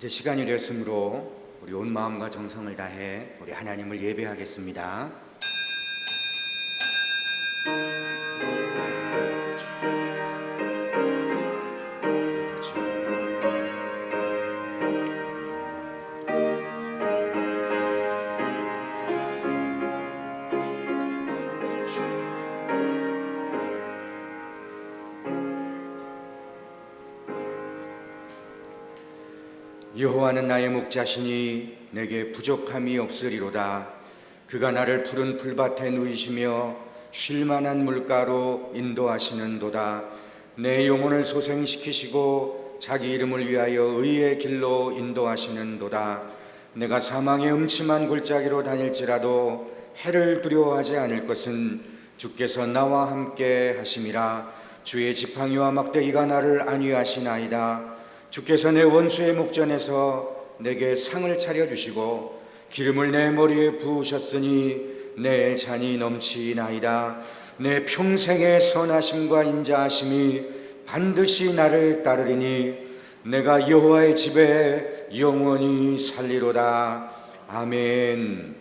이제 시간이 되었으므로 우리 온 마음과 정성을 다해 우리 하나님을 예배하겠습니다. 여호와는 나의 목자시니 내게 부족함이 없으리로다. 그가 나를 푸른 풀밭에 누이시며 쉴만한 물가로 인도하시는도다. 내 영혼을 소생시키시고 자기 이름을 위하여 의의 길로 인도하시는도다. 내가 사망의 음침한 골짜기로 다닐지라도 해를 두려워하지 않을 것은 주께서 나와 함께 하심이라. 주의 지팡이와 막대기가 나를 안위하시나이다. 주께서 내 원수의 목전에서 내게 상을 차려주시고 기름을 내 머리에 부으셨으니 내 잔이 넘치나이다. 내 평생의 선하심과 인자하심이 반드시 나를 따르리니 내가 여호와의 집에 영원히 살리로다. 아멘.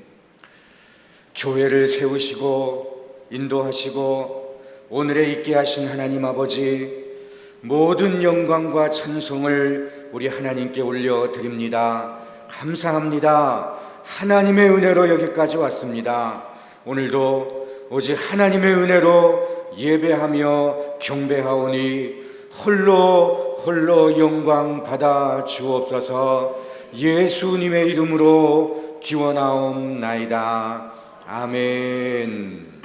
교회를 세우시고 인도하시고 오늘에 있게 하신 하나님 아버지, 모든 영광과 찬송을 우리 하나님께 올려드립니다. 감사합니다. 하나님의 은혜로 여기까지 왔습니다. 오늘도 오직 하나님의 은혜로 예배하며 경배하오니 홀로 영광 받아 주옵소서. 예수님의 이름으로 기원하옵나이다. 아멘.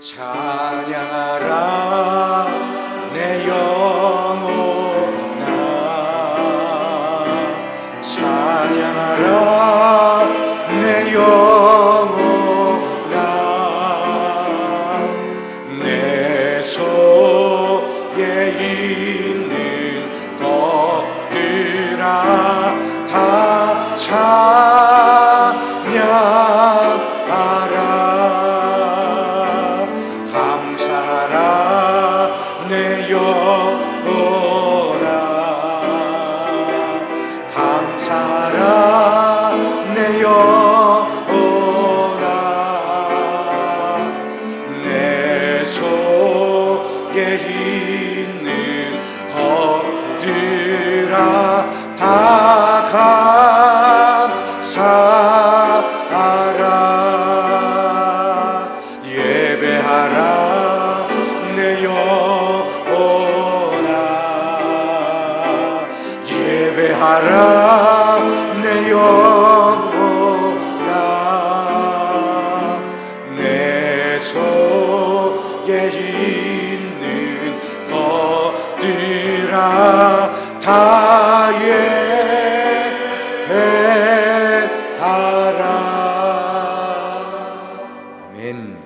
찬양하라 내 영혼아, 찬양하라 내 영혼아. 내 속에 있는 것들아 다 찬양하라. 내 영혼아, 감사라 내 영혼아. 내 속에 있는 것들아 다 감사하라. 예배하라 내 영혼아, 예배하라 내 영혼아. 내 속에 있는 것들아 다 예배하라. 아멘.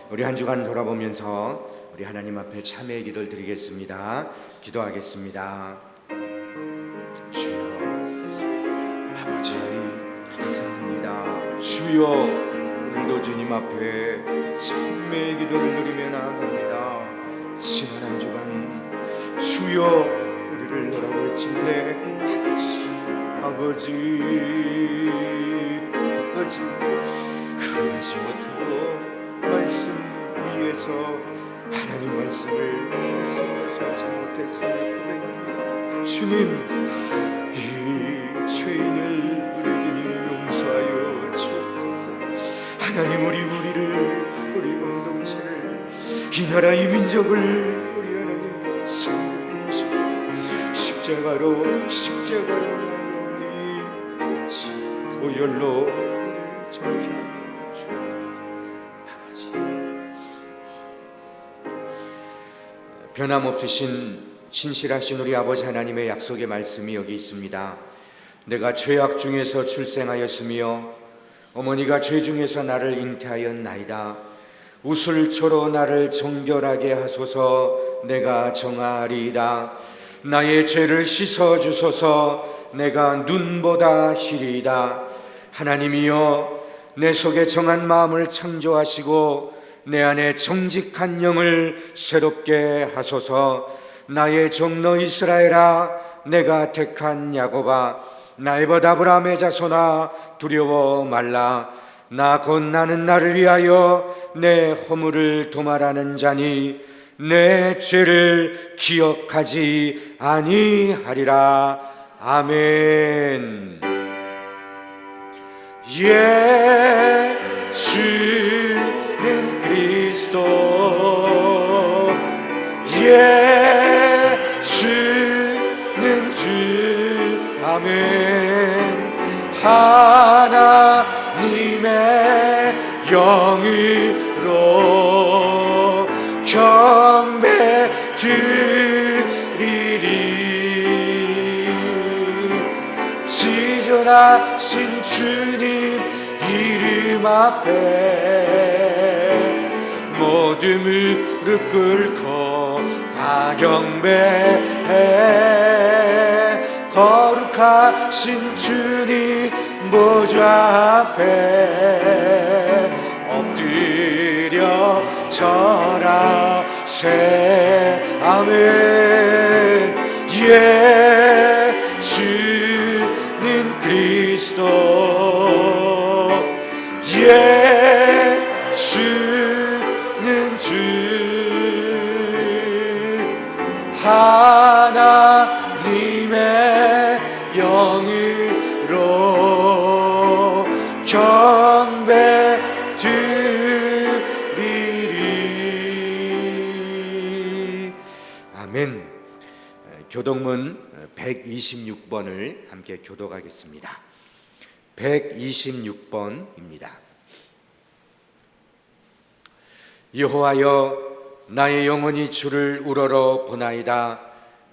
우리 한 주간 돌아보면서 우리 하나님 앞에 참회의 기도를 드리겠습니다. 기도하겠습니다. 주여, 아버지 감사합니다. 주여, 오늘도 주님 앞에 참회의 기도를 드리며 나아갑니다. 지난 한 주간 주여 우리를 돌아보신대. 아버지 그러시부터 말씀 위에서 하나님 말씀으로 살지 못했음을 고백합니다. 주님, 이 죄인을 우리 주님 용서하여 주옵소서. 하나님, 우리를 우리 공동체를 이 나라 이 민족을 우리 하나님께 사랑하시고 십자가로 우리 아버지 보혈로 우리를 정케 하여 변함없으신 신실하신 우리 아버지 하나님의 약속의 말씀이 여기 있습니다. 내가 죄악 중에서 출생하였으며 어머니가 죄 중에서 나를 잉태하였나이다. 우슬초로 나를 정결하게 하소서. 내가 정하리이다. 나의 죄를 씻어주소서. 내가 눈보다 희리이다. 하나님이여, 내 속에 정한 마음을 창조하시고 내 안에 정직한 영을 새롭게 하소서. 나의 종로 이스라엘아, 내가 택한 야곱아, 나의 벗 아브라함의 자손아, 두려워 말라. 나 곧 나는 나를 위하여 내 허물을 도말하는 자니 내 죄를 기억하지 아니하리라. 아멘. 예수는 그리스도, 예수는 주. 아멘. 하나님의 영으로 경배 드리리. 지존하신 주님 이름 앞에 모두 무릎 꿇고 다 경배해. 거룩하신 주님 보좌 앞에 엎드려 절하세. 아멘. 예수는 그리스도, 예수는 주. 하나님의 영으로 경배 드리리. 아멘. 교독문 126번을 함께 교독하겠습니다. 126번입니다. 여호와여, 나의 영혼이 주를 우러러 보나이다.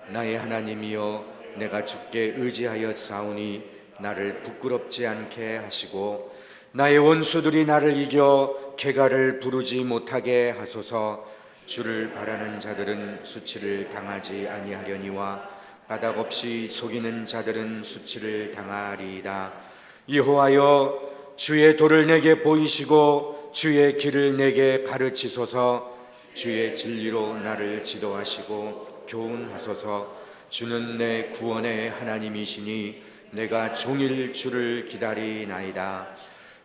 나의 하나님이여, 내가 주께 의지하여 싸우니 나를 부끄럽지 않게 하시고 나의 원수들이 나를 이겨 개가를 부르지 못하게 하소서. 주를 바라는 자들은 수치를 당하지 아니하려니와 까닭없이 속이는 자들은 수치를 당하리이다. 여호와여, 주의 도를 내게 보이시고 주의 길을 내게 가르치소서. 주의 진리로 나를 지도하시고 교훈하소서. 주는 내 구원의 하나님이시니 내가 종일 주를 기다리나이다.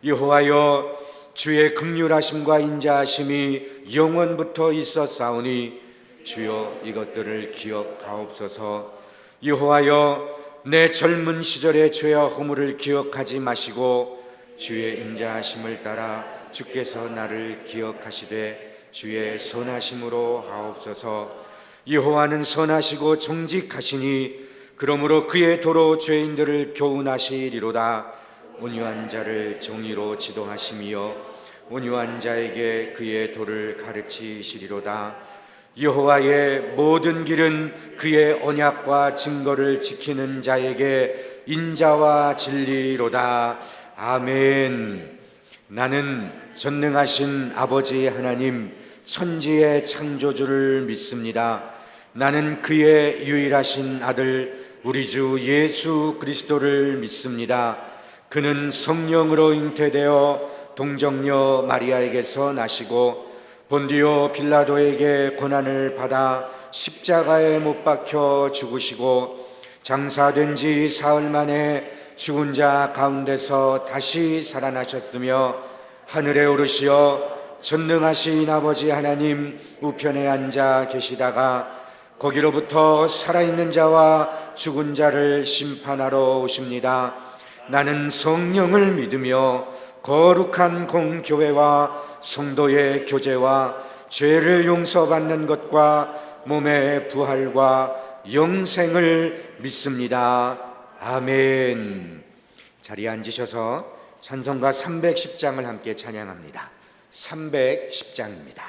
여호와여, 주의 긍휼하심과 인자하심이 영원부터 있었사오니 주여 이것들을 기억하옵소서. 여호와여, 내 젊은 시절의 죄와 허물을 기억하지 마시고 주의 인자하심을 따라 주께서 나를 기억하시되 주의 선하심으로 하옵소서. 여호와는 선하시고 정직하시니 그러므로 그의 도로 죄인들을 교훈하시리로다. 온유한 자를 정의로 지도하시며 온유한 자에게 그의 도를 가르치시리로다. 여호와의 모든 길은 그의 언약과 증거를 지키는 자에게 인자와 진리로다. 아멘. 나는 전능하신 아버지 하나님, 천지의 창조주를 믿습니다. 나는 그의 유일하신 아들 우리 주 예수 그리스도를 믿습니다. 그는 성령으로 잉태되어 동정녀 마리아에게서 나시고 본디오 빌라도에게 고난을 받아 십자가에 못 박혀 죽으시고 장사된 지 사흘 만에 죽은 자 가운데서 다시 살아나셨으며 하늘에 오르시어 전능하신 아버지 하나님 우편에 앉아 계시다가 거기로부터 살아있는 자와 죽은 자를 심판하러 오십니다. 나는 성령을 믿으며 거룩한 공교회와 성도의 교제와 죄를 용서받는 것과 몸의 부활과 영생을 믿습니다. 아멘. 자리에 앉으셔서 찬송가 310장을 함께 찬양합니다. 310장입니다.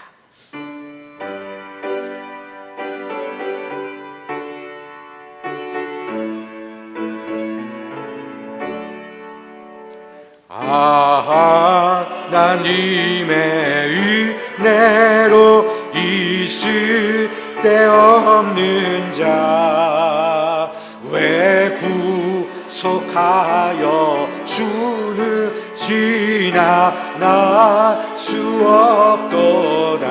하나님의 은혜로 있을 데 없는 자 왜 구속하여 주는 지나날 수 없도다.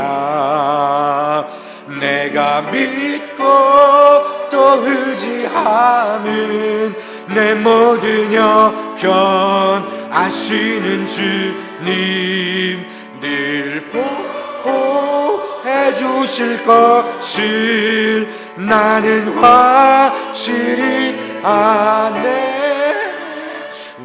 내가 믿고 또 의지하는 의지함은 내 모든 여편 아시는 주님 늘 보호해 주실 것을 나는 확실히 아네.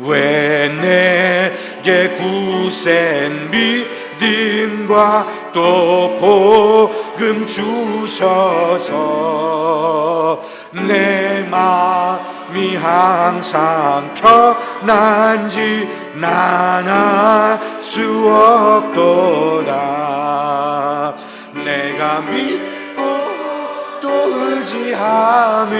왜 내게 굳센 믿음과 또 복음 주셔서 내 마음이 항상 편한지 난 알 수 없도다. 내가 믿고 또 의지함은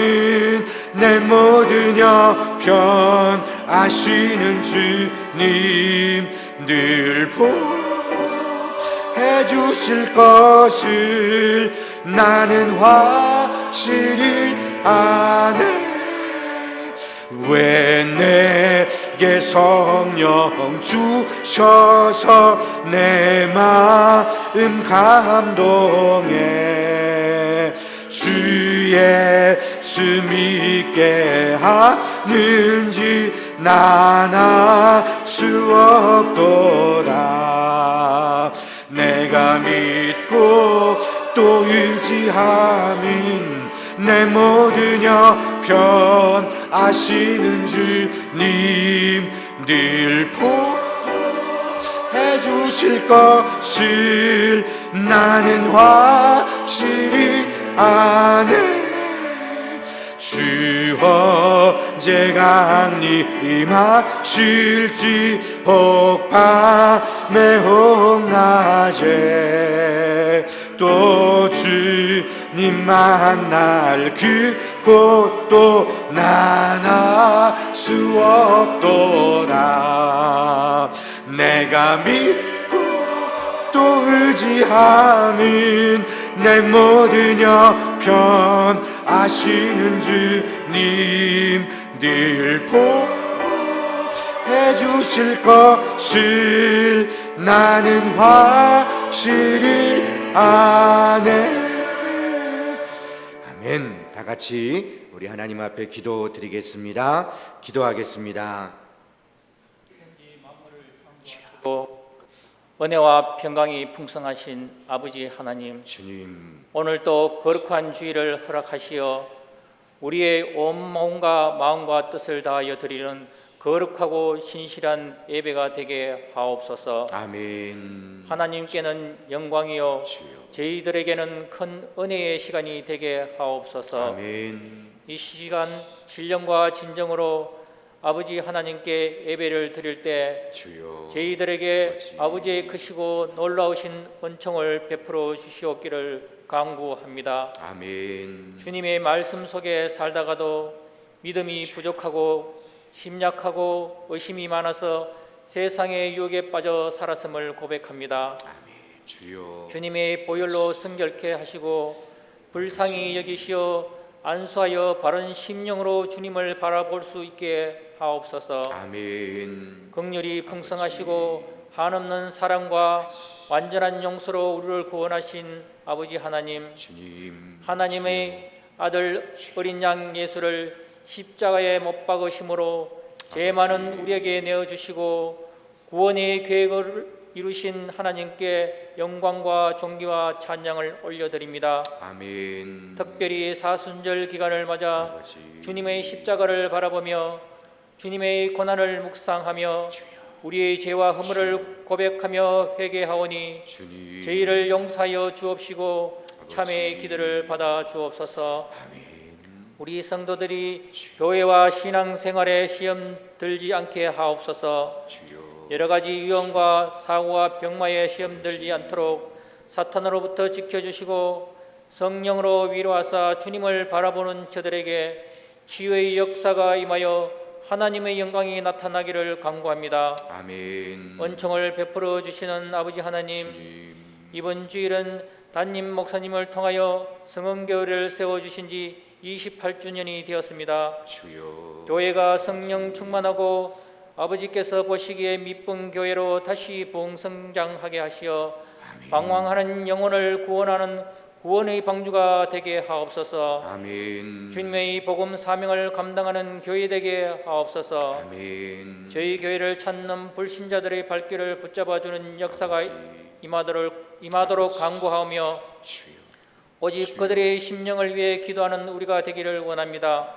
내 모든 여편 아시는 주님 늘 보호해 주실 것을 나는 확실히 아네. 왜 내게 성령 주셔서 내 마음 감동해 주 예수 믿게 하는지 난 알 수 없도다. 내가 믿고 또 의지함은 내 모든 여편 아시는 주님 늘 보호해 주실 것을 나는 확실히 아네. 주 언제 강림하실지 혹 밤에 혹 낮에 또 주님 만날 그곳도 난 알 수 없도다. 내가 믿고 또 의지함은 내 모든 여편 아시는 주님 늘 보호해 주실 것을 나는 확실히 아네. 아멘. 다 같이 우리 하나님 앞에 기도드리겠습니다. 기도하겠습니다. 은혜와 평강이 풍성하신 아버지 하나님, 주님, 오늘도 거룩한 주일을 허락하시어 우리의 온 몸과 마음과 뜻을 다하여 드리는 거룩하고 신실한 예배가 되게 하옵소서. 아멘. 하나님께는 영광이요 주여. 저희들에게는 큰 은혜의 시간이 되게 하옵소서. 아멘. 이 시간 신령과 진정으로 아버지 하나님께 예배를 드릴 때 주여. 저희들에게 아버지의 크시고 놀라우신 은총을 베풀어 주시옵기를 간구합니다. 아멘. 주님의 말씀 속에 살다가도 믿음이 부족하고 심약하고 의심이 많아서 세상의 유혹에 빠져 살았음을 고백합니다. 아멘. 주여. 주님의 보혈로 성결케 하시고 불쌍히 여기시어 안수하여 바른 심령으로 주님을 바라볼 수 있게 하옵소서. 아멘. 긍휼이 풍성하시고 한없는 사랑과 완전한 용서로 우리를 구원하신 아버지 하나님, 주님. 하나님의 아들 어린 양 예수를 십자가에 못 박으심으로 죄 많은 우리에게 내어주시고 구원의 계획을 이루신 하나님께 영광과 존귀와 찬양을 올려드립니다. 아멘. 특별히 사순절 기간을 맞아 아버지. 주님의 십자가를 바라보며 주님의 고난을 묵상하며 우리의 죄와 허물을 고백하며 회개하오니 주님. 저희를 용서하여 주옵시고 참회의 기도를 받아 주옵소서. 우리 성도들이 교회와 신앙생활에 시험 들지 않게 하옵소서. 주여. 여러 가지 위험과 사고와 병마에 시험 들지 않도록 사탄으로부터 지켜주시고 성령으로 위로하사 주님을 바라보는 저들에게 치유의 역사가 임하여 하나님의 영광이 나타나기를 간구합니다. 아멘. 은총을 베풀어 주시는 아버지 하나님, 주님. 이번 주일은 담임 목사님을 통하여 성恩교회를 세워주신 지 28주년이 되었습니다. 주여. 교회가 성령 충만하고 아버지께서 보시기에 미쁜 교회로 다시 부흥성장하게 하시어 방황하는 영혼을 구원하는 구원의 방주가 되게 하옵소서. 아멘. 주님의 복음 사명을 감당하는 교회 되게 하옵소서. 아멘. 저희 교회를 찾는 불신자들의 발길을 붙잡아주는 역사가 임하도록 간구하오며 주여. 오직 그들의 심령을 위해 기도하는 우리가 되기를 원합니다.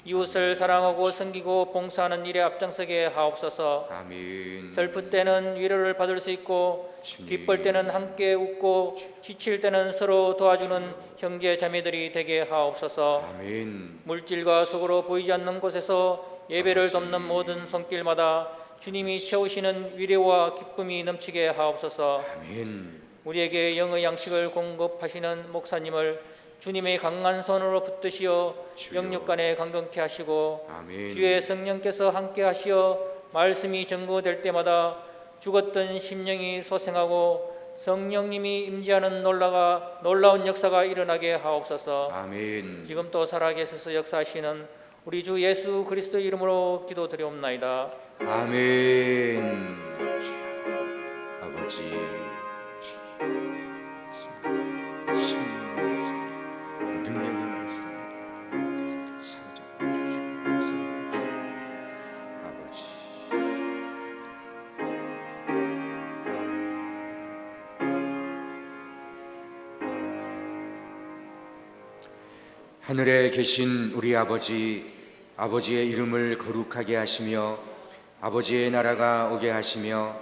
이웃을 사랑하고 섬기고 봉사하는 일에 앞장서게 하옵소서. 아멘. 슬플 때는 위로를 받을 수 있고 주님. 기쁠 때는 함께 웃고 지칠 때는 서로 도와주는 형제 자매들이 되게 하옵소서. 아멘. 물질과 속으로 보이지 않는 곳에서 예배를 돕는 모든 손길마다 주님이 채우시는 위로와 기쁨이 넘치게 하옵소서. 아멘. 우리에게 영의 양식을 공급하시는 목사님을 주님의 강한 손으로 붙드시어 주여. 영육간에 강건케 하시고 아멘. 주의 성령께서 함께 하시어 말씀이 증거될 때마다 죽었던 심령이 소생하고 성령님이 임재하는 놀라운 역사가 일어나게 하옵소서. 아멘. 지금 또 살아계셔서 역사하시는 우리 주 예수 그리스도 이름으로 기도드리옵나이다. 아멘. 주여. 아버지. 하늘에 계신 우리 아버지, 아버지의 이름을 거룩하게 하시며 아버지의 나라가 오게 하시며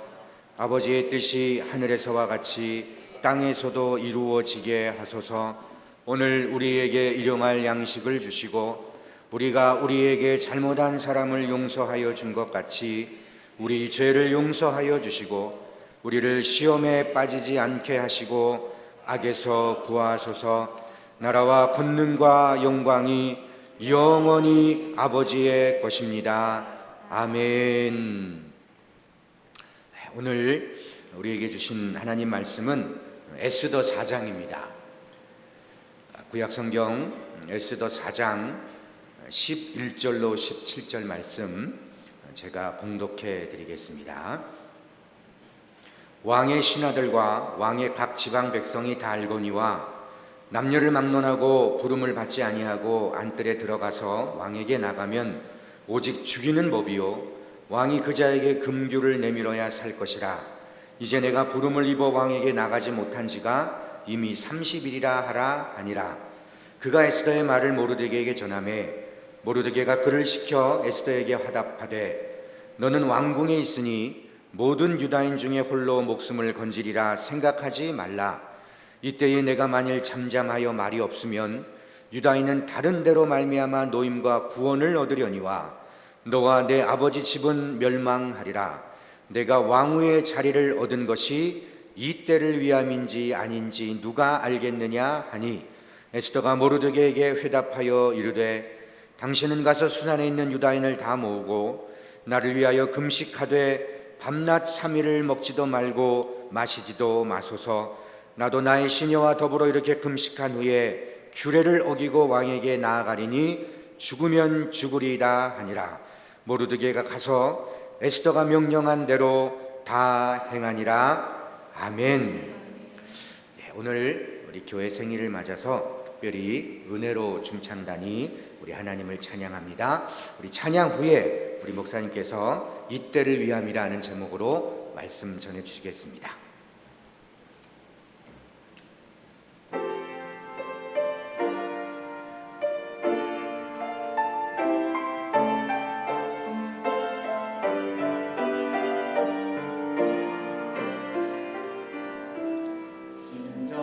아버지의 뜻이 하늘에서와 같이 땅에서도 이루어지게 하소서. 오늘 우리에게 일용할 양식을 주시고 우리가 우리에게 잘못한 사람을 용서하여 준 것 같이 우리 죄를 용서하여 주시고 우리를 시험에 빠지지 않게 하시고 악에서 구하소서. 나라와 권능과 영광이 영원히 아버지의 것입니다. 아멘. 오늘 우리에게 주신 하나님 말씀은 에스더 4장입니다. 구약성경 에스더 4장 11절로 17절 말씀 제가 봉독해 드리겠습니다. 왕의 신하들과 왕의 각 지방 백성이 다 알거니와 남녀를 막론하고 부름을 받지 아니하고 안뜰에 들어가서 왕에게 나가면 오직 죽이는 법이요 왕이 그 자에게 금규를 내밀어야 살 것이라. 이제 내가 부름을 입어 왕에게 나가지 못한 지가 이미 30일이라 하라 하니라. 그가 에스더의 말을 모르드게에게 전하매 모르드게가 그를 시켜 에스더에게 화답하되 너는 왕궁에 있으니 모든 유다인 중에 홀로 목숨을 건지리라 생각하지 말라. 이때에 내가 만일 잠잠하여 말이 없으면 유다인은 다른 데로 말미암아 노임과 구원을 얻으려니와 너와 내 아버지 집은 멸망하리라. 내가 왕후의 자리를 얻은 것이 이 때를 위함인지 아닌지 누가 알겠느냐 하니 에스더가 모르드게에게 회답하여 이르되 당신은 가서 수난에 있는 유다인을 다 모으고 나를 위하여 금식하되 밤낮 3일을 먹지도 말고 마시지도 마소서. 나도 나의 시녀와 더불어 이렇게 금식한 후에 규례를 어기고 왕에게 나아가리니 죽으면 죽으리이다 하니라. 모르드게가 가서 에스더가 명령한 대로 다 행하니라. 아멘. 오늘 우리 교회 생일을 맞아서 특별히 은혜로 중창단이 우리 하나님을 찬양합니다. 우리 찬양 후에 우리 목사님께서 이때를 위함이라는 제목으로 말씀 전해 주시겠습니다. 주님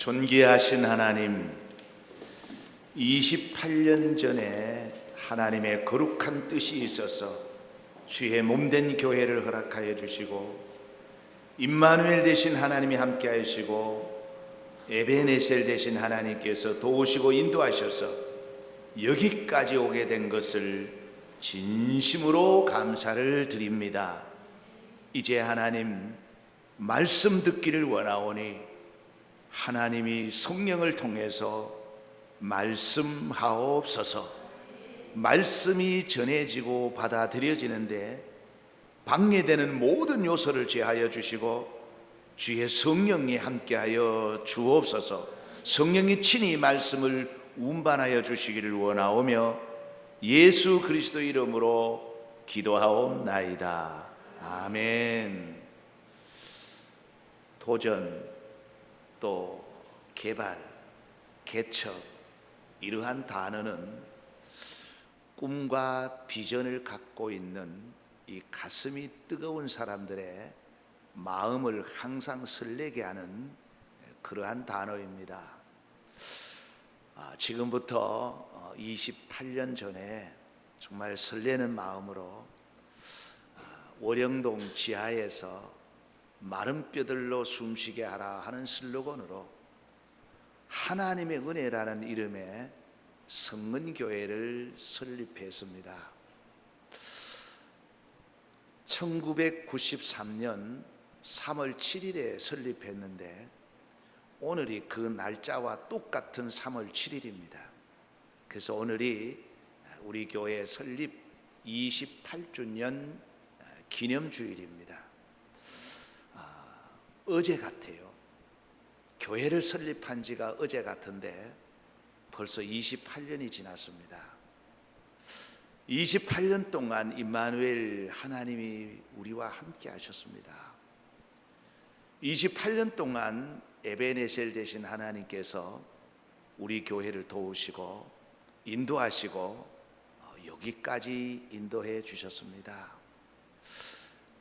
존귀하신 하나님, 28년 전에 하나님의 거룩한 뜻이 있어서 주의 몸된 교회를 허락하여 주시고 임마누엘 되신 하나님이 함께 하시고 에베네셀 되신 하나님께서 도우시고 인도하셔서 여기까지 오게 된 것을 진심으로 감사를 드립니다. 이제 하나님 말씀 듣기를 원하오니 하나님이 성령을 통해서 말씀하옵소서. 말씀이 전해지고 받아들여지는데 방해되는 모든 요소를 제하여 주시고 주의 성령이 함께하여 주옵소서. 성령이 친히 말씀을 운반하여 주시기를 원하오며 예수 그리스도 이름으로 기도하옵나이다. 아멘. 도전, 또 개발, 개척, 이러한 단어는 꿈과 비전을 갖고 있는 이 가슴이 뜨거운 사람들의 마음을 항상 설레게 하는 그러한 단어입니다. 지금부터 28년 전에 정말 설레는 마음으로 월영동 지하에서 마른 뼈들로 숨쉬게 하라 하는 슬로건으로 하나님의 은혜라는 이름의 성문교회를 설립했습니다. 1993년 3월 7일에 설립했는데 오늘이 그 날짜와 똑같은 3월 7일입니다. 그래서 오늘이 우리 교회 설립 28주년 기념주일입니다. 어제 같아요. 교회를 설립한 지가 어제 같은데 벌써 28년이 지났습니다. 28년 동안 임마누엘 하나님이 우리와 함께 하셨습니다. 28년 동안 에베네셀 되신 하나님께서 우리 교회를 도우시고 인도하시고 여기까지 인도해 주셨습니다.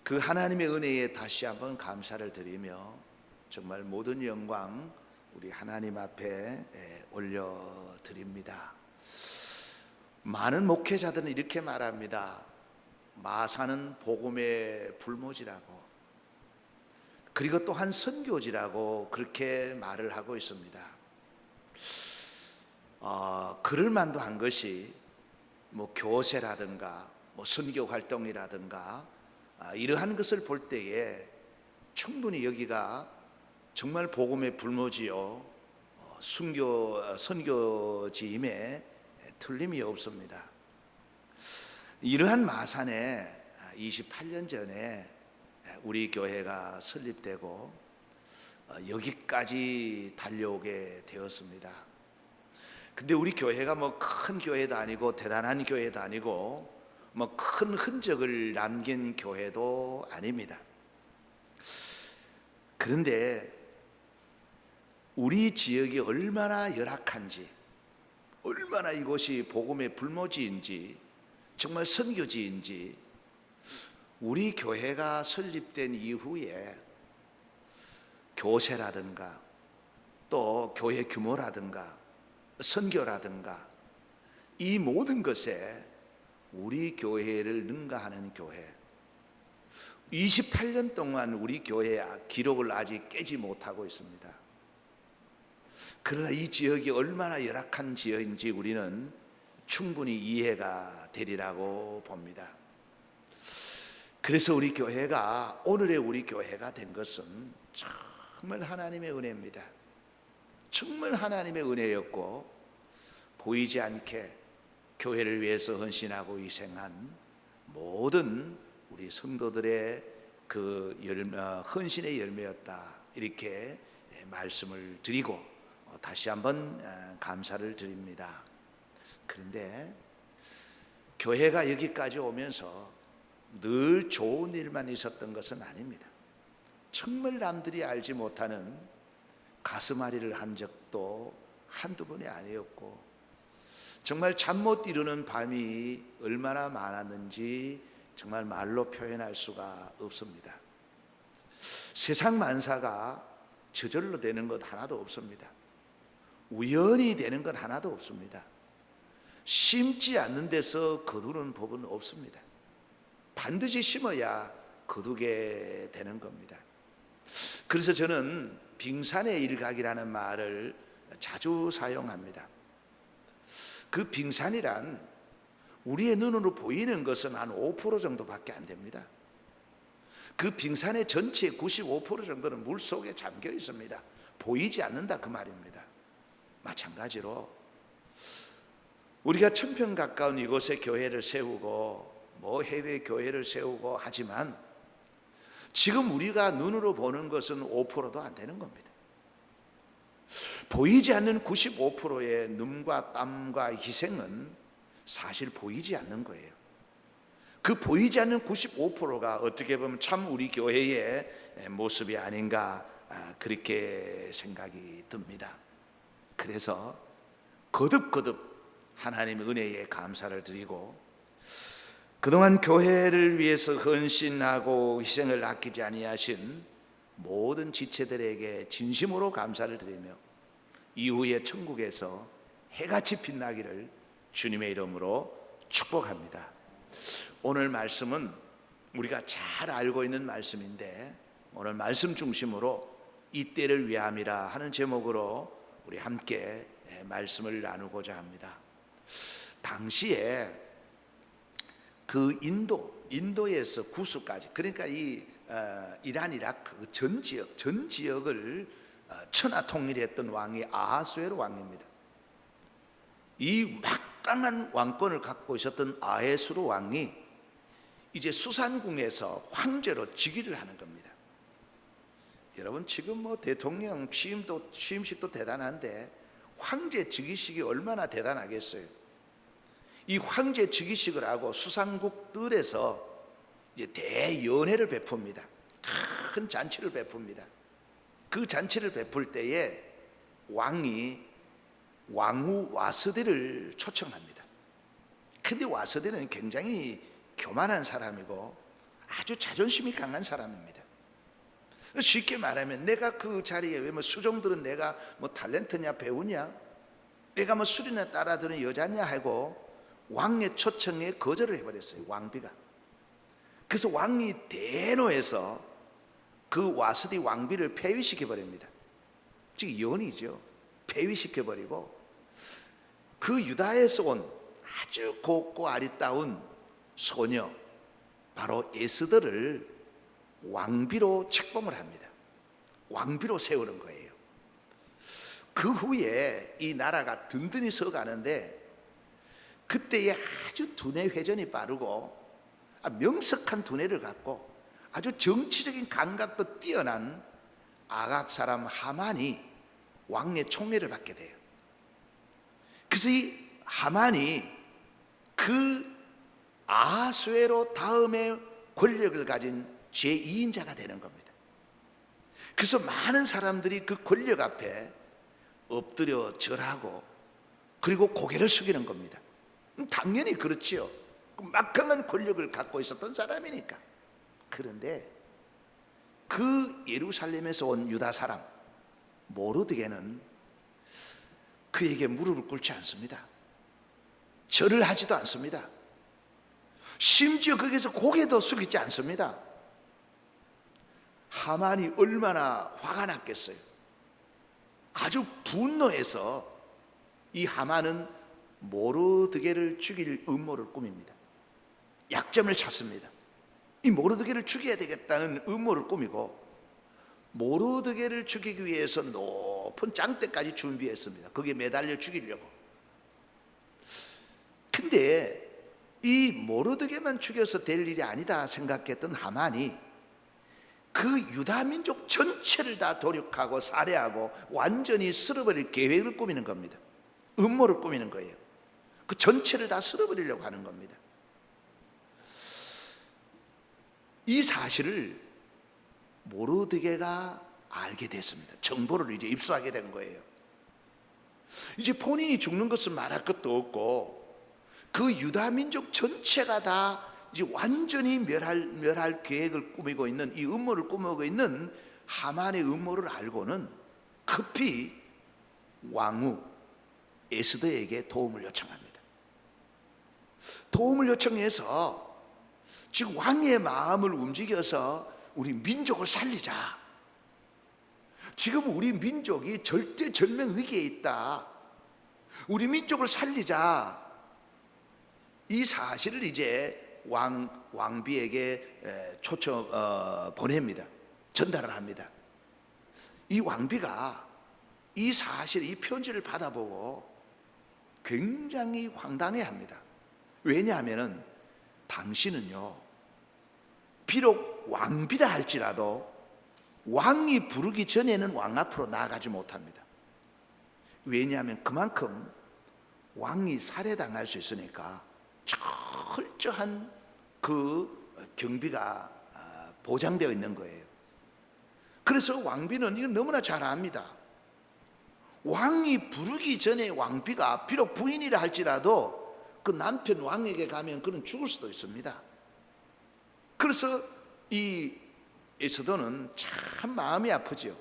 그 하나님의 은혜에 다시 한번 감사를 드리며 정말 모든 영광 우리 하나님 앞에 올려드립니다. 많은 목회자들은 이렇게 말합니다. 마사는 복음의 불모지라고, 그리고 또한 선교지라고 그렇게 말을 하고 있습니다. 그럴 만도 한 것이 뭐 교세라든가 뭐 선교 활동이라든가 이러한 것을 볼 때에 충분히 여기가 정말 복음의 불모지요 선교지임에 틀림이 없습니다. 이러한 마산에 28년 전에 우리 교회가 설립되고 여기까지 달려오게 되었습니다. 근데 우리 교회가 뭐 큰 교회도 아니고 대단한 교회도 아니고 뭐 큰 흔적을 남긴 교회도 아닙니다. 그런데 우리 지역이 얼마나 열악한지, 얼마나 이곳이 복음의 불모지인지, 정말 선교지인지 우리 교회가 설립된 이후에 교세라든가 또 교회 규모라든가 선교라든가 이 모든 것에 우리 교회를 능가하는 교회, 28년 동안 우리 교회의 기록을 아직 깨지 못하고 있습니다. 그러나 이 지역이 얼마나 열악한 지역인지 우리는 충분히 이해가 되리라고 봅니다. 그래서 우리 교회가 오늘의 우리 교회가 된 것은 정말 하나님의 은혜입니다. 정말 하나님의 은혜였고 보이지 않게 교회를 위해서 헌신하고 희생한 모든 우리 성도들의 그 헌신의 열매였다, 이렇게 말씀을 드리고 다시 한번 감사를 드립니다. 그런데 교회가 여기까지 오면서 늘 좋은 일만 있었던 것은 아닙니다. 정말 남들이 알지 못하는 가슴앓이를 한 적도 한두 번이 아니었고, 정말 잠 못 이루는 밤이 얼마나 많았는지 정말 말로 표현할 수가 없습니다. 세상 만사가 저절로 되는 것 하나도 없습니다. 우연히 되는 것 하나도 없습니다. 심지 않는 데서 거두는 법은 없습니다. 반드시 심어야 거두게 되는 겁니다. 그래서 저는 빙산의 일각이라는 말을 자주 사용합니다. 그 빙산이란 우리의 눈으로 보이는 것은 한 5% 정도밖에 안 됩니다. 그 빙산의 전체 95% 정도는 물 속에 잠겨 있습니다. 보이지 않는다 그 말입니다. 마찬가지로 우리가 1000평 가까운 이곳에 교회를 세우고 뭐 해외 교회를 세우고 하지만 지금 우리가 눈으로 보는 것은 5%도 안 되는 겁니다. 보이지 않는 95%의 눈과 땀과 희생은 사실 보이지 않는 거예요. 그 보이지 않는 95%가 어떻게 보면 참 우리 교회의 모습이 아닌가, 그렇게 생각이 듭니다. 그래서 거듭거듭 하나님의 은혜에 감사를 드리고, 그동안 교회를 위해서 헌신하고 희생을 아끼지 아니하신 모든 지체들에게 진심으로 감사를 드리며, 이후에 천국에서 해같이 빛나기를 주님의 이름으로 축복합니다. 오늘 말씀은 우리가 잘 알고 있는 말씀인데, 오늘 말씀 중심으로 이 때를 위함이라 하는 제목으로 우리 함께 말씀을 나누고자 합니다. 당시에 그 인도에서 구스까지, 그러니까 이 이란 이라크 전 지역을 천하 통일했던 왕이 아하수에로 왕입니다. 이 막강한 왕권을 갖고 있었던 아하수에로 왕이 이제 수산궁에서 황제로 즉위를 하는 겁니다. 여러분, 지금 뭐 대통령 취임식도 대단한데 황제 즉위식이 얼마나 대단하겠어요. 이 황제 즉위식을 하고 수상국들에서 이제 대연회를 베풉니다. 큰 잔치를 베풉니다. 그 잔치를 베풀 때에 왕이 왕후 와스디를 초청합니다. 근데 와스디는 굉장히 교만한 사람이고 아주 자존심이 강한 사람입니다. 쉽게 말하면, 내가 그 자리에 왜 뭐 수종들은 내가 뭐 탤런트냐 배우냐, 내가 뭐 술이나 따라드는 여자냐 하고 왕의 초청에 거절을 해버렸어요, 왕비가. 그래서 왕이 대노해서 그 와스디 왕비를 폐위시켜버립니다. 즉 연이죠. 폐위시켜버리고, 그 유다에서 온 아주 곱고 아리따운 소녀, 바로 에스더를 왕비로 책봉을 합니다. 왕비로 세우는 거예요. 그 후에 이 나라가 든든히 서가는데, 그때에 아주 두뇌 회전이 빠르고 명석한 두뇌를 갖고 아주 정치적인 감각도 뛰어난 아각 사람 하만이 왕의 총애를 받게 돼요. 그래서 이 하만이 그 아하수에로 다음에 권력을 가진 제2인자가 되는 겁니다. 그래서 많은 사람들이 그 권력 앞에 엎드려 절하고, 그리고 고개를 숙이는 겁니다. 당연히 그렇지요. 막강한 권력을 갖고 있었던 사람이니까. 그런데 그 예루살렘에서 온 유다 사람 모르드게는 그에게 무릎을 꿇지 않습니다. 절을 하지도 않습니다. 심지어 거기서 고개도 숙이지 않습니다. 하만이 얼마나 화가 났겠어요. 아주 분노해서 이 하만은 모르드게를 죽일 음모를 꾸밉니다. 약점을 찾습니다. 이 모르드게를 죽여야 되겠다는 음모를 꾸미고, 모르드게를 죽이기 위해서 높은 장대까지 준비했습니다. 거기에 매달려 죽이려고. 근데 이 모르드게만 죽여서 될 일이 아니다 생각했던 하만이 그 유다 민족 전체를 다 도륙하고 살해하고 완전히 쓸어버릴 계획을 꾸미는 겁니다. 음모를 꾸미는 거예요. 그 전체를 다 쓸어버리려고 하는 겁니다. 이 사실을 모르드게가 알게 됐습니다. 정보를 이제 입수하게 된 거예요. 이제 본인이 죽는 것은 말할 것도 없고, 그 유다 민족 전체가 다 이제 완전히 멸할 계획을 꾸미고 있는, 이 음모를 꾸미고 있는 하만의 음모를 알고는 급히 왕후 에스더에게 도움을 요청합니다. 도움을 요청해서 즉 왕의 마음을 움직여서 우리 민족을 살리자. 지금 우리 민족이 절대절명 위기에 있다. 우리 민족을 살리자. 이 사실을 이제 왕비에게 보냅니다. 전달을 합니다. 이 왕비가 이 사실, 이 편지를 받아보고 굉장히 황당해합니다. 왜냐하면 당신은요, 비록 왕비라 할지라도 왕이 부르기 전에는 왕 앞으로 나아가지 못합니다. 왜냐하면 그만큼 왕이 살해당할 수 있으니까 철저한 그 경비가 보장되어 있는 거예요. 그래서 왕비는 이거 너무나 잘 압니다. 왕이 부르기 전에 왕비가 비록 부인이라 할지라도 그 남편 왕에게 가면 그는 죽을 수도 있습니다. 그래서 이 에스더는 참 마음이 아프죠.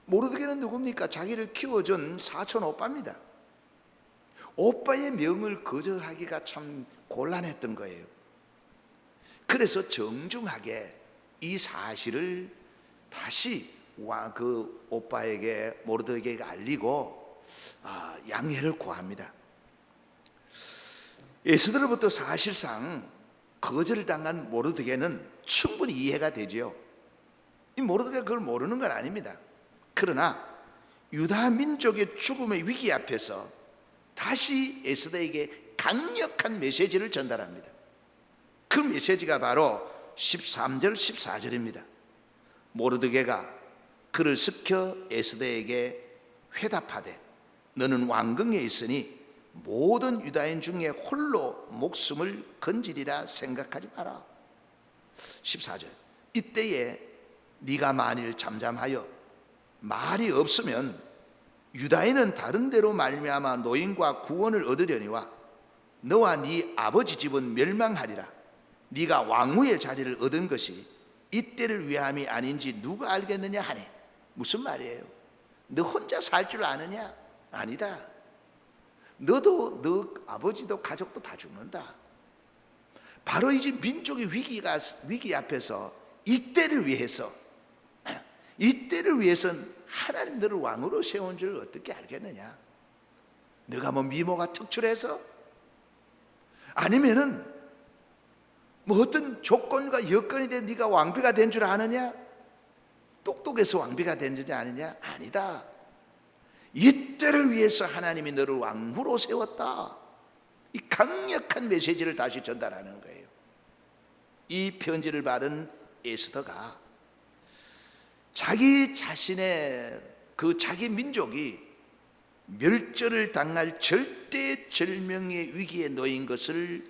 모르드게는 누굽니까? 자기를 키워준 사촌 오빠입니다. 오빠의 명을 거절하기가 참 곤란했던 거예요. 그래서 정중하게 이 사실을 다시 그 오빠에게 모르드게가 알리고 양해를 구합니다. 에스더로부터 사실상 거절당한 모르드게는 충분히 이해가 되지요. 이 모르드게가 그걸 모르는 건 아닙니다. 그러나 유다 민족의 죽음의 위기 앞에서 다시 에스더에게 강력한 메시지를 전달합니다. 그 메시지가 바로 13절 14절입니다. 모르드게가 그를 스켜 에스더에게 회답하되 너는 왕궁에 있으니 모든 유다인 중에 홀로 목숨을 건지리라 생각하지 마라. 14절 이때에 네가 만일 잠잠하여 말이 없으면 유다인은 다른 데로 말미암아 노임과 구원을 얻으려니와 너와 네 아버지 집은 멸망하리라. 네가 왕후의 자리를 얻은 것이 이때를 위함이 아닌지 누가 알겠느냐 하네. 무슨 말이에요? 너 혼자 살 줄 아느냐? 아니다. 너도 너 아버지도 가족도 다 죽는다. 바로 이제 민족의 위기 앞에서 이때를 위해서 하나님 너를 왕으로 세운 줄 어떻게 알겠느냐? 너가 뭐 미모가 특출해서 아니면은 뭐 어떤 조건과 여건이 돼 네가 왕비가 된 줄 아느냐? 똑똑해서 왕비가 된 줄 아느냐? 아니다. 이때를 위해서 하나님이 너를 왕후로 세웠다. 이 강력한 메시지를 다시 전달하는 거예요. 이 편지를 받은 에스더가 자기 자신의 그 자기 민족이 멸절을 당할 절대절명의 위기에 놓인 것을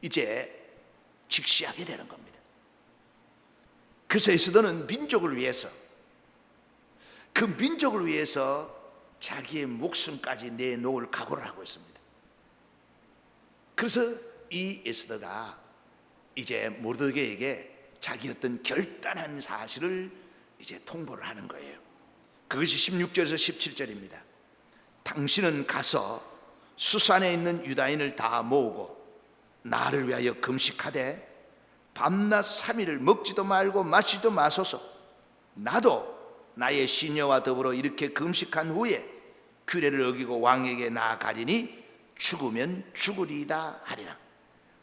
이제 직시하게 되는 겁니다. 그래서 에스더는 민족을 위해서 그 민족을 위해서 자기의 목숨까지 내놓을 각오를 하고 있습니다. 그래서 이 에스더가 이제 모르드게에게 자기 어떤 결단한 사실을 이제 통보를 하는 거예요. 그것이 16절에서 17절입니다. 당신은 가서 수산에 있는 유다인을 다 모으고 나를 위하여 금식하되 밤낮 3일을 먹지도 말고 마시지도 마소서. 나도 나의 시녀와 더불어 이렇게 금식한 후에 규례를 어기고 왕에게 나아가리니 죽으면 죽으리이다 하리라.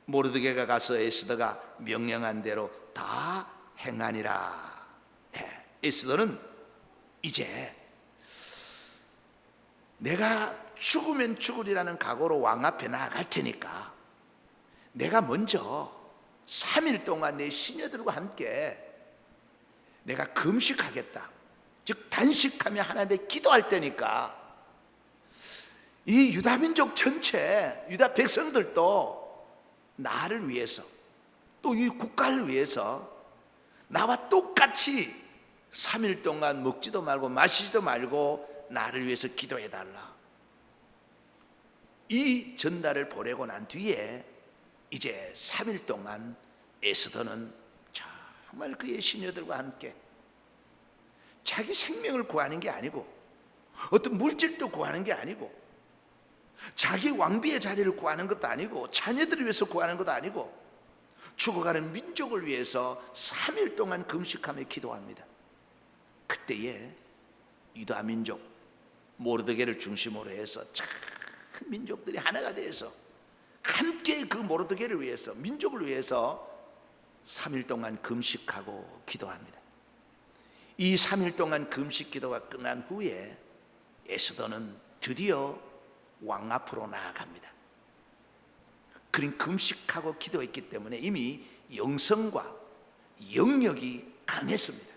모르드게가 가서 에스더가 명령한 대로 다 행하니라. 에스더는 이제 내가 죽으면 죽으리라는 각오로 왕 앞에 나아갈 테니까 내가 먼저 3일 동안 내 시녀들과 함께 내가 금식하겠다. 즉 단식하며 하나님께 기도할 때니까 이 유다 민족 전체 유다 백성들도 나를 위해서 또 이 국가를 위해서 나와 똑같이 3일 동안 먹지도 말고 마시지도 말고 나를 위해서 기도해 달라. 이 전달을 보내고 난 뒤에 이제 3일 동안 에스더는 정말 그의 시녀들과 함께 자기 생명을 구하는 게 아니고 어떤 물질도 구하는 게 아니고 자기 왕비의 자리를 구하는 것도 아니고 자녀들을 위해서 구하는 것도 아니고 죽어가는 민족을 위해서 3일 동안 금식하며 기도합니다. 그때에 유다 민족 모르드게를 중심으로 해서 큰 민족들이 하나가 돼서 함께 그 모르드게를 위해서 민족을 위해서 3일 동안 금식하고 기도합니다. 이 3일 동안 금식 기도가 끝난 후에 에스더는 드디어 왕 앞으로 나아갑니다. 그린 금식하고 기도했기 때문에 이미 영성과 영역이 강했습니다.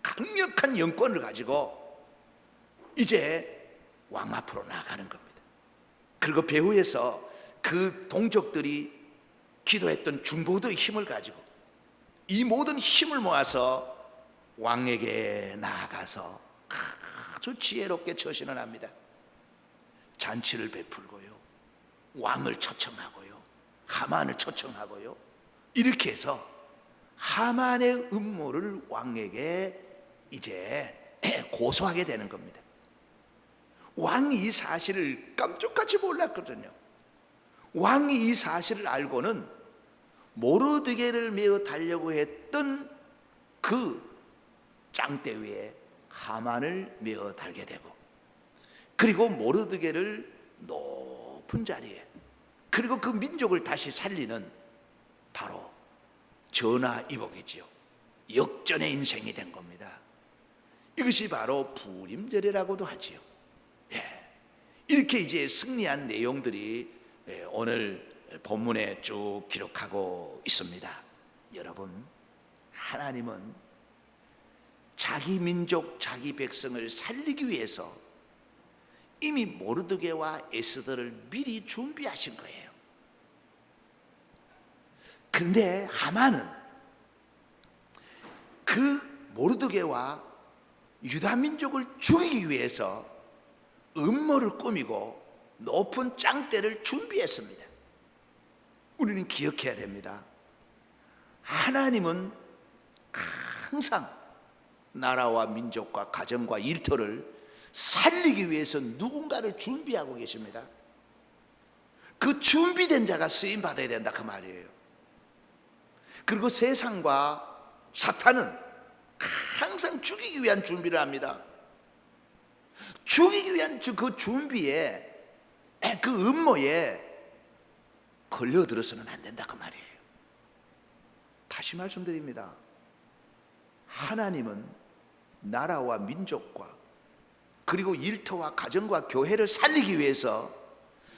강력한 영권을 가지고 이제 왕 앞으로 나아가는 겁니다. 그리고 배후에서 그 동족들이 기도했던 중보도의 힘을 가지고 이 모든 힘을 모아서 왕에게 나아가서 아주 지혜롭게 처신을 합니다. 잔치를 베풀고요, 왕을 초청하고요, 하만을 초청하고요. 이렇게 해서 하만의 음모를 왕에게 이제 고소하게 되는 겁니다. 왕이 이 사실을 깜짝같이 몰랐거든요. 왕이 이 사실을 알고는 모르드게를 메어 달려고 했던 그 짱대 위에 하만을 메어 달게 되고, 그리고 모르드게를 높은 자리에, 그리고 그 민족을 다시 살리는 바로 전하위복이지요. 역전의 인생이 된 겁니다. 이것이 바로 부림절이라고도 하지요. 이렇게 이제 승리한 내용들이 오늘 본문에 쭉 기록하고 있습니다. 여러분, 하나님은 자기 민족, 자기 백성을 살리기 위해서 이미 모르드게와 에스더를 미리 준비하신 거예요. 그런데 하만은 그 모르드게와 유다 민족을 죽이기 위해서 음모를 꾸미고 높은 짱대를 준비했습니다. 우리는 기억해야 됩니다. 하나님은 항상 나라와 민족과 가정과 일터를 살리기 위해서 누군가를 준비하고 계십니다. 그 준비된 자가 쓰임 받아야 된다, 그 말이에요. 그리고 세상과 사탄은 항상 죽이기 위한 준비를 합니다. 죽이기 위한 그 준비에, 그 음모에 걸려들어서는 안 된다, 그 말이에요. 다시 말씀드립니다. 하나님은 나라와 민족과 그리고 일터와 가정과 교회를 살리기 위해서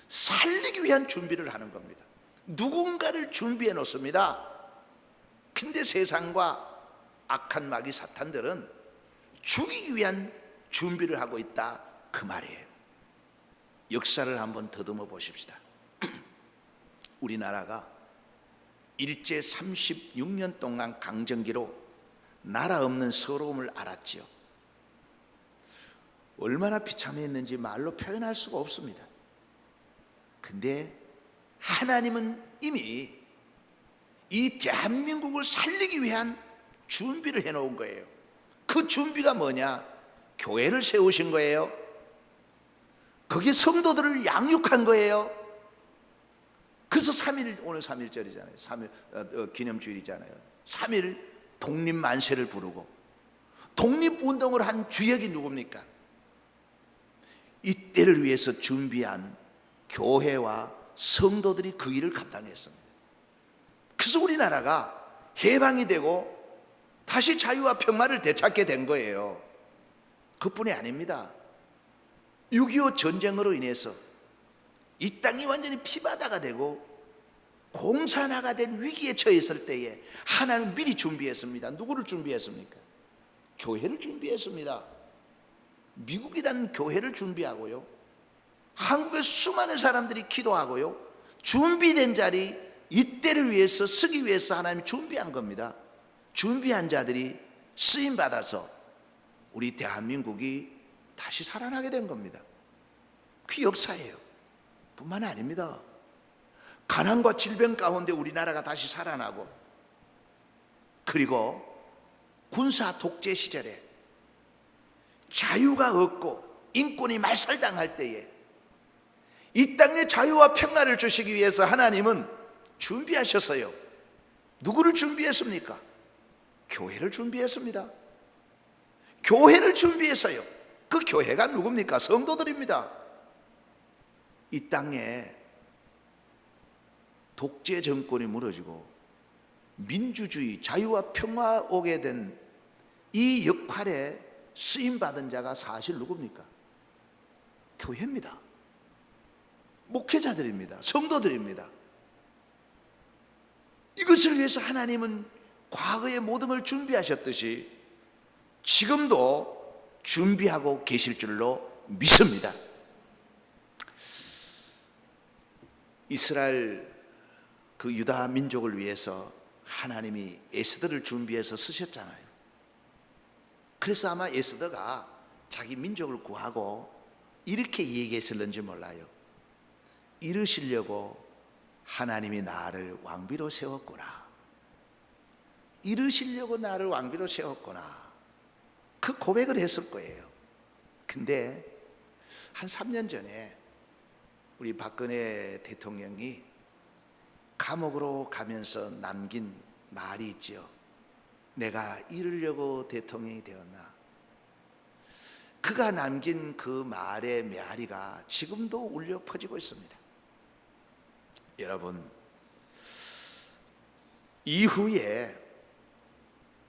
살리기 위한 준비를 하는 겁니다. 누군가를 준비해 놓습니다. 근데 세상과 악한 마귀 사탄들은 죽이기 위한 준비를 하고 있다, 그 말이에요. 역사를 한번 더듬어 보십시다. 우리나라가 일제 36년 동안 강점기로 나라 없는 서러움을 알았지요. 얼마나 비참했는지 말로 표현할 수가 없습니다. 근데 하나님은 이미 이 대한민국을 살리기 위한 준비를 해놓은 거예요. 그 준비가 뭐냐? 교회를 세우신 거예요. 거기에 성도들을 양육한 거예요. 그래서 3일, 오늘 3일절이잖아요. 3일 기념주일이잖아요. 3일 독립만세를 부르고 독립운동을 한 주역이 누굽니까? 이때를 위해서 준비한 교회와 성도들이 그 일을 감당했습니다. 그래서 우리나라가 해방이 되고 다시 자유와 평화를 되찾게 된 거예요. 그뿐이 아닙니다. 6.25 전쟁으로 인해서 이 땅이 완전히 피바다가 되고 공산화가 된 위기에 처했을 때에 하나님은 미리 준비했습니다. 누구를 준비했습니까? 교회를 준비했습니다. 미국이라는 교회를 준비하고요, 한국의 수많은 사람들이 기도하고요, 준비된 자리, 이때를 위해서 쓰기 위해서 하나님이 준비한 겁니다. 준비한 자들이 쓰임받아서 우리 대한민국이 다시 살아나게 된 겁니다. 그 역사예요. 뿐만 아닙니다. 가난과 질병 가운데 우리나라가 다시 살아나고, 그리고 군사 독재 시절에 자유가 없고 인권이 말살당할 때에 이 땅에 자유와 평화를 주시기 위해서 하나님은 준비하셨어요. 누구를 준비했습니까? 교회를 준비했습니다. 교회를 준비해서요. 그 교회가 누굽니까? 성도들입니다. 이 땅에 독재 정권이 무너지고 민주주의, 자유와 평화 오게 된 이 역할에 쓰임받은 자가 사실 누굽니까? 교회입니다. 목회자들입니다. 성도들입니다. 이것을 위해서 하나님은 과거의 모든 걸 준비하셨듯이 지금도 준비하고 계실 줄로 믿습니다. 이스라엘 그 유다 민족을 위해서 하나님이 에스더를 준비해서 쓰셨잖아요. 그래서 아마 에스더가 자기 민족을 구하고 이렇게 얘기했을는지 몰라요. 이르시려고 하나님이 나를 왕비로 세웠구나. 이르시려고 나를 왕비로 세웠구나. 그 고백을 했을 거예요. 근데 한 3년 전에 우리 박근혜 대통령이 감옥으로 가면서 남긴 말이 있죠. 내가 이르려고 대통령이 되었나. 그가 남긴 그 말의 메아리가 지금도 울려 퍼지고 있습니다. 여러분, 이후에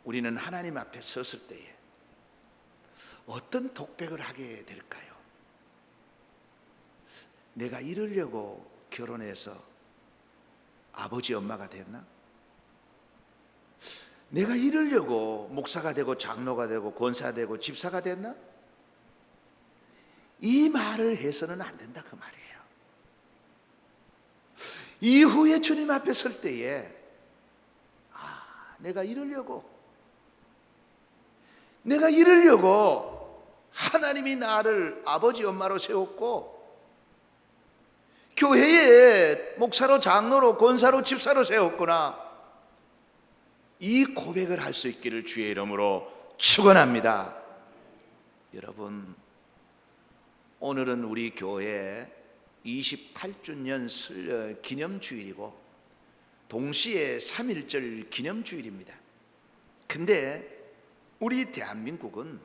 우리는 하나님 앞에 섰을 때에 어떤 독백을 하게 될까요? 내가 이르려고 결혼해서 아버지 엄마가 됐나? 내가 이르려고 목사가 되고 장로가 되고 권사가 되고 집사가 됐나? 이 말을 해서는 안 된다 그 말이에요. 이후에 주님 앞에 설 때에 내가 이르려고 하나님이 나를 아버지 엄마로 세웠고 교회에 목사로 장로로 권사로 집사로 세웠구나. 이 고백을 할 수 있기를 주의 이름으로 축원합니다. 여러분, 오늘은 우리 교회 28주년 기념주일이고 동시에 3.1절 기념주일입니다. 근데 우리 대한민국은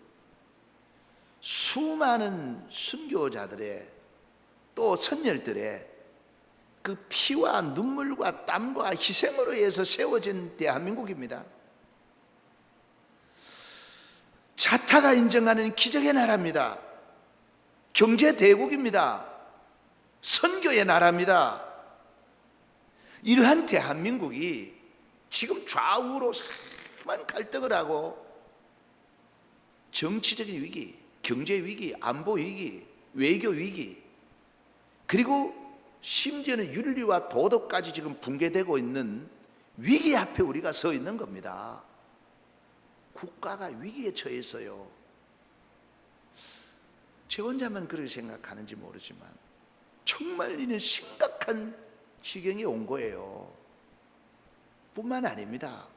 수많은 순교자들의 또 선열들의 그 피와 눈물과 땀과 희생으로 해서 세워진 대한민국입니다. 자타가 인정하는 기적의 나라입니다. 경제 대국입니다. 선교의 나라입니다. 이러한 대한민국이 지금 좌우로 심한 갈등을 하고 정치적인 위기, 경제 위기, 안보 위기, 외교 위기, 그리고 심지어는 윤리와 도덕까지 지금 붕괴되고 있는 위기 앞에 우리가 서 있는 겁니다. 국가가 위기에 처해 있어요. 제 혼자만 그렇게 생각하는지 모르지만 정말 이는 심각한 지경이 온 거예요. 뿐만 아닙니다.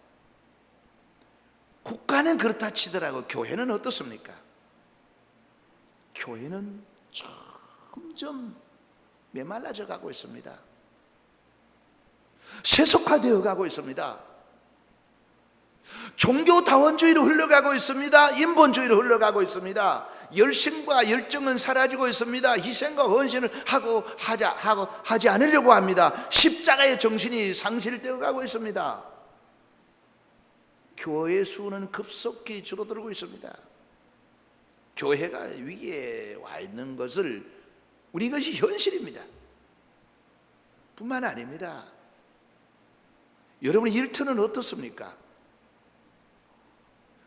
국가는 그렇다 치더라도 교회는 어떻습니까? 교회는 점점 메말라져 가고 있습니다. 세속화되어 가고 있습니다. 종교다원주의로 흘러가고 있습니다. 인본주의로 흘러가고 있습니다. 열심과 열정은 사라지고 있습니다. 희생과 헌신을 하지 않으려고 합니다. 십자가의 정신이 상실되어 가고 있습니다. 교회 수는 급속히 줄어들고 있습니다. 교회가 위기에 와 있는 것을 우리 이것이 현실입니다. 뿐만 아닙니다. 여러분 일터는 어떻습니까?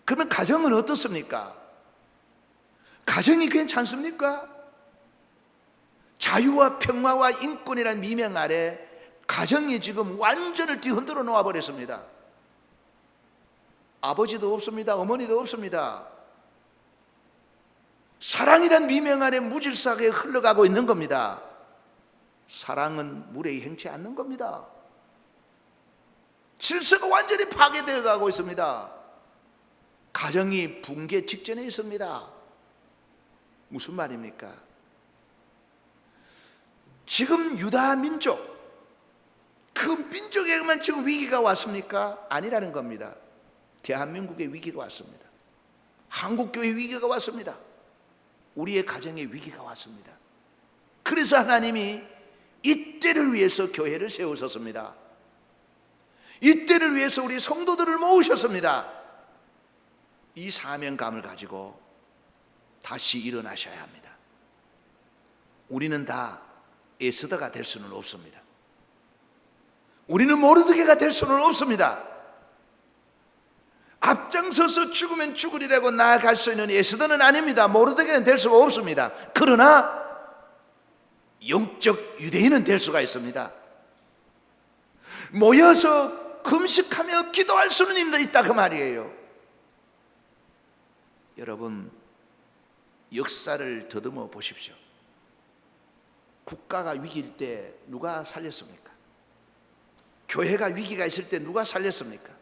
그러면 가정은 어떻습니까? 가정이 괜찮습니까? 자유와 평화와 인권이라는 미명 아래 가정이 지금 완전을 뒤흔들어 놓아버렸습니다. 아버지도 없습니다. 어머니도 없습니다. 사랑이란 미명 아래 무질서하게 흘러가고 있는 겁니다. 사랑은 물에 행치 않는 겁니다. 질서가 완전히 파괴되어 가고 있습니다. 가정이 붕괴 직전에 있습니다. 무슨 말입니까? 지금 유다 민족, 그 민족에만 지금 위기가 왔습니까? 아니라는 겁니다. 대한민국에 위기가 왔습니다. 한국교회 위기가 왔습니다. 우리의 가정에 위기가 왔습니다. 그래서 하나님이 이때를 위해서 교회를 세우셨습니다. 이때를 위해서 우리 성도들을 모으셨습니다. 이 사명감을 가지고 다시 일어나셔야 합니다. 우리는 다 에스더가 될 수는 없습니다. 우리는 모르드게가 될 수는 없습니다. 앞장서서 죽으면 죽으리라고 나아갈 수 있는 에스더는 아닙니다. 모르드게는 될 수가 없습니다. 그러나 영적 유대인은 될 수가 있습니다. 모여서 금식하며 기도할 수는 있다 그 말이에요. 여러분, 역사를 더듬어 보십시오. 국가가 위기일 때 누가 살렸습니까? 교회가 위기가 있을 때 누가 살렸습니까?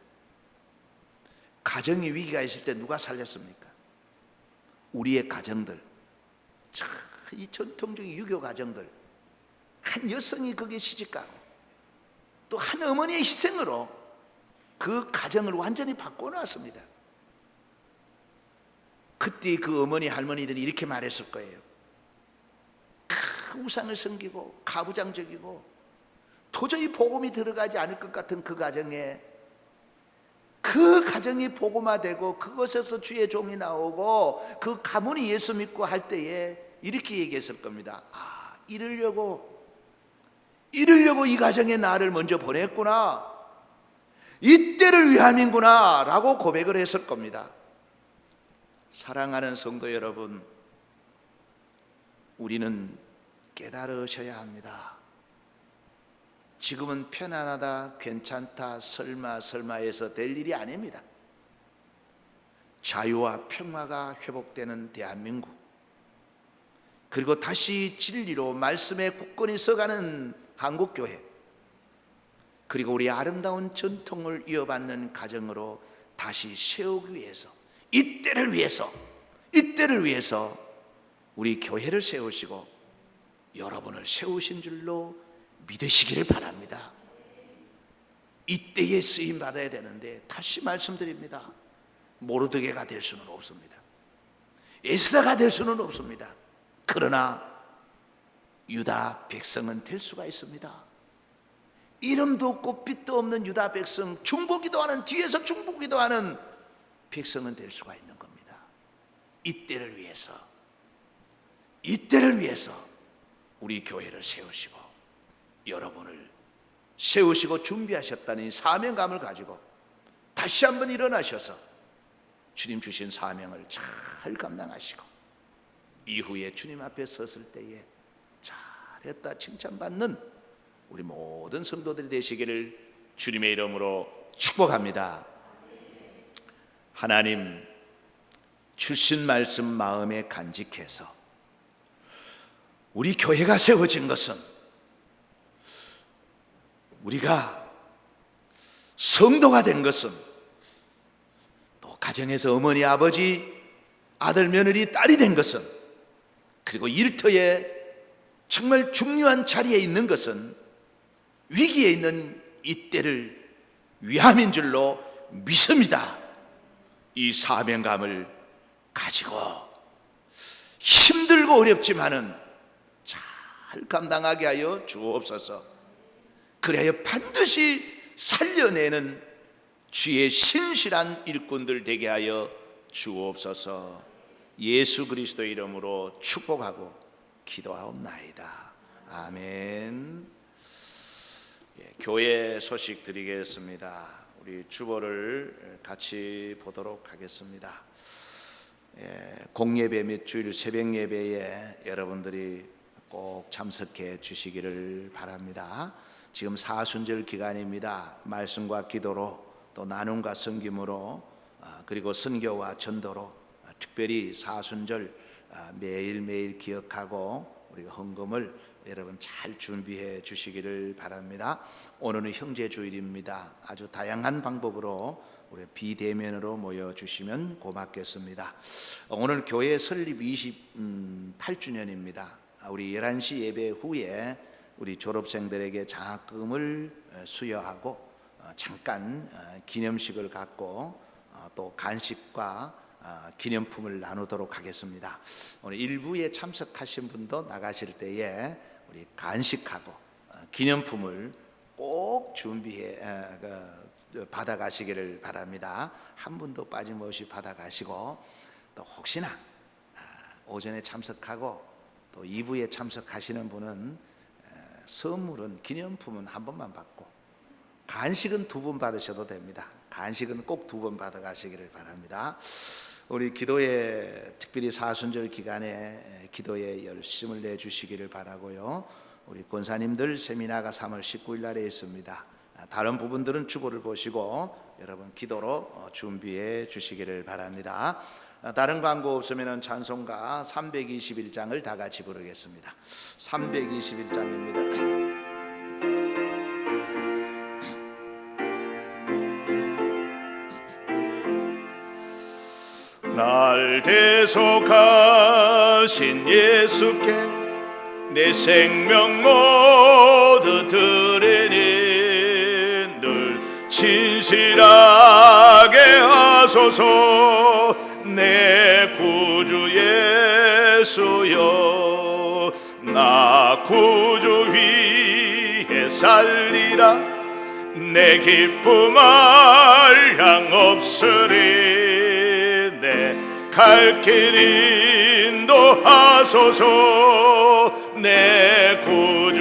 가정이 위기가 있을 때 누가 살렸습니까? 우리의 가정들, 이 전통적인 유교 가정들, 한 여성이 거기에 시집가고 또 한 어머니의 희생으로 그 가정을 완전히 바꿔놨습니다. 그때 그 어머니 할머니들이 이렇게 말했을 거예요. 우상을 섬기고 가부장적이고 도저히 복음이 들어가지 않을 것 같은 그 가정에, 그 가정이 복음화되고 그것에서 주의 종이 나오고 그 가문이 예수 믿고 할 때에 이렇게 얘기했을 겁니다. 이러려고 이 가정에 나를 먼저 보냈구나, 이때를 위함이구나 라고 고백을 했을 겁니다. 사랑하는 성도 여러분, 우리는 깨달으셔야 합니다. 지금은 편안하다, 괜찮다, 설마해서 될 일이 아닙니다. 자유와 평화가 회복되는 대한민국, 그리고 다시 진리로 말씀의 굳건히 서가는 한국교회, 그리고 우리 아름다운 전통을 이어받는 가정으로 다시 세우기 위해서, 이때를 위해서 우리 교회를 세우시고 여러분을 세우신 줄로 믿으시기를 바랍니다. 이때에 쓰임 받아야 되는데, 다시 말씀드립니다, 모르드게가 될 수는 없습니다. 에스더가 될 수는 없습니다. 그러나 유다 백성은 될 수가 있습니다. 이름도 없고 빛도 없는 유다 백성, 중보기도 하는, 뒤에서 중보기도 하는 백성은 될 수가 있는 겁니다. 이때를 위해서 우리 교회를 세우시고 여러분을 세우시고 준비하셨다는 사명감을 가지고 다시 한번 일어나셔서 주님 주신 사명을 잘 감당하시고 이후에 주님 앞에 섰을 때에 잘했다 칭찬받는 우리 모든 성도들이 되시기를 주님의 이름으로 축복합니다. 하나님, 주신 말씀 마음에 간직해서 우리 교회가 세워진 것은, 우리가 성도가 된 것은, 또 가정에서 어머니, 아버지, 아들, 며느리, 딸이 된 것은, 그리고 일터에 정말 중요한 자리에 있는 것은 위기에 있는 이때를 위함인 줄로 믿습니다. 이 사명감을 가지고 힘들고 어렵지만은 잘 감당하게 하여 주옵소서. 그래야 반드시 살려내는 주의 신실한 일꾼들 되게 하여 주옵소서. 예수 그리스도의 이름으로 축복하고 기도하옵나이다. 아멘. 교회 소식 드리겠습니다. 우리 주보를 같이 보도록 하겠습니다. 공예배 및 주일 새벽 예배에 여러분들이 꼭 참석해 주시기를 바랍니다. 지금 사순절 기간입니다. 말씀과 기도로, 또 나눔과 섬김으로, 그리고 선교와 전도로 특별히 사순절 매일매일 기억하고 우리가 헌금을 여러분 잘 준비해 주시기를 바랍니다. 오늘은 형제주일입니다. 아주 다양한 방법으로 우리 비대면으로 모여주시면 고맙겠습니다. 오늘 교회 설립 28주년입니다. 우리 11시 예배 후에 우리 졸업생들에게 장학금을 수여하고 잠깐 기념식을 갖고 또 간식과 기념품을 나누도록 하겠습니다. 오늘 일부에 참석하신 분도 나가실 때에 우리 간식하고 기념품을 꼭 준비해 받아가시기를 바랍니다. 한 분도 빠짐없이 받아가시고, 또 혹시나 오전에 참석하고 또 2부에 참석하시는 분은 선물은, 기념품은 한 번만 받고 간식은 2번 받으셔도 됩니다. 간식은 꼭 2번 받아가시기를 바랍니다. 우리 기도에, 특별히 사순절 기간에 기도에 열심을 내주시기를 바라고요. 우리 권사님들 세미나가 3월 19일 날에 있습니다. 다른 부분들은 주보를 보시고 여러분 기도로 준비해 주시기를 바랍니다. 다른 광고 없으면 찬송가 321장을 다 같이 부르겠습니다. 321장입니다. 날 대속하신 예수께 내 생명 모두 드리니 늘 진실하게 하소서. 내 구주 예수여, 나 구주 위에 살리라. 내 기쁨 한량 없으리. 내 갈 길 인도하소서. 내 구주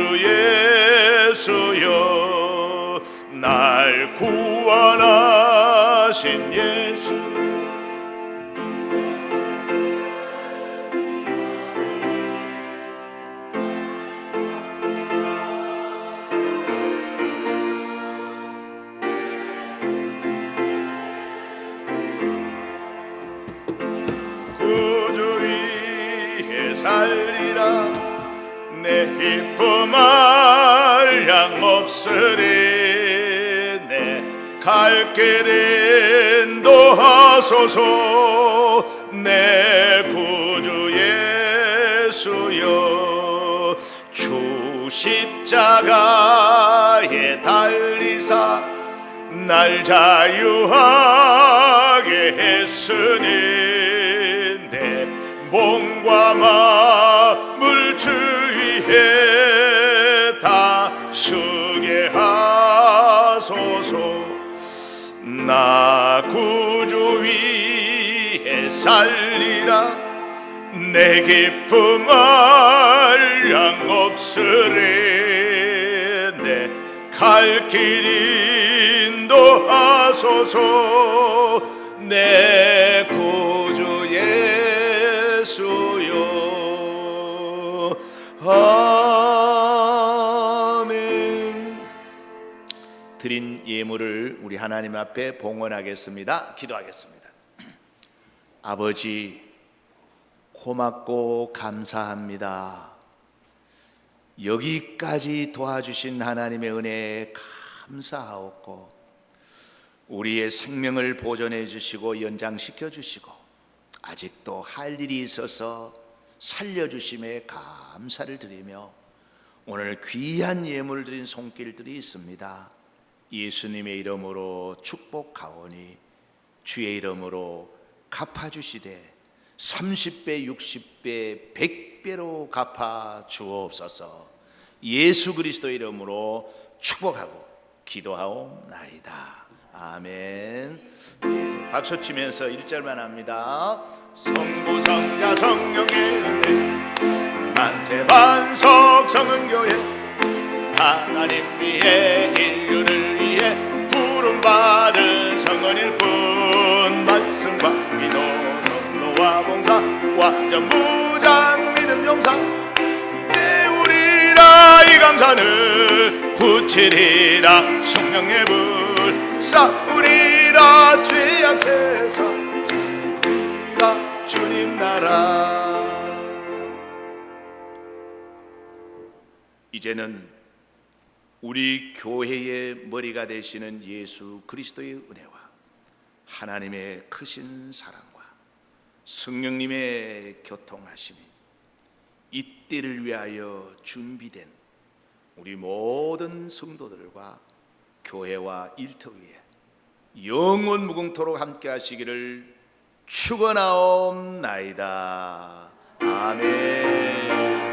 예수여, 날 구원하신 예수. 살리라. 내 기쁨 한량 없으리. 내 갈 길 인도하소서. 내 구주 예수여, 주 십자가에 달리사 날 자유하게 했으니 몸과 마음을 주위에 다스게 하소서. 나 구주 위에 살리라. 내 기쁨 한량 없으리. 내 갈 길 인도하소서. 내 구주 예수여. 아멘. 드린 예물을 우리 하나님 앞에 봉헌하겠습니다. 기도하겠습니다. 아버지, 고맙고 감사합니다. 여기까지 도와주신 하나님의 은혜에 감사하옵고, 우리의 생명을 보존해 주시고 연장시켜 주시고 아직도 할 일이 있어서 살려주심에 감사를 드리며, 오늘 귀한 예물을 드린 손길들이 있습니다. 예수님의 이름으로 축복하오니 주의 이름으로 갚아주시되 30배, 60배, 100배로 갚아 주옵소서. 예수 그리스도 이름으로 축복하고 기도하옵나이다. 아멘. 예, 박수 치면서 1절만 합니다. 성부 성자 성령의 은혜 만세 반석 성은교회 하나님 위해 인류를 위해 부름받은 성은일 뿐. 말씀과 기도 선도와 봉사 완전 무장 믿음 용사 배우리라. 이 감사는 붙이리라. 성령의 불 쌓으리라. 죄악 세상 이라 주님 나라. 이제는 우리 교회의 머리가 되시는 예수 그리스도의 은혜와 하나님의 크신 사랑과 성령님의 교통하심이 이 때를 위하여 준비된 우리 모든 성도들과 교회와 일터위에 영원 무궁토록 함께 하시기를 축원하옵나이다. 아멘.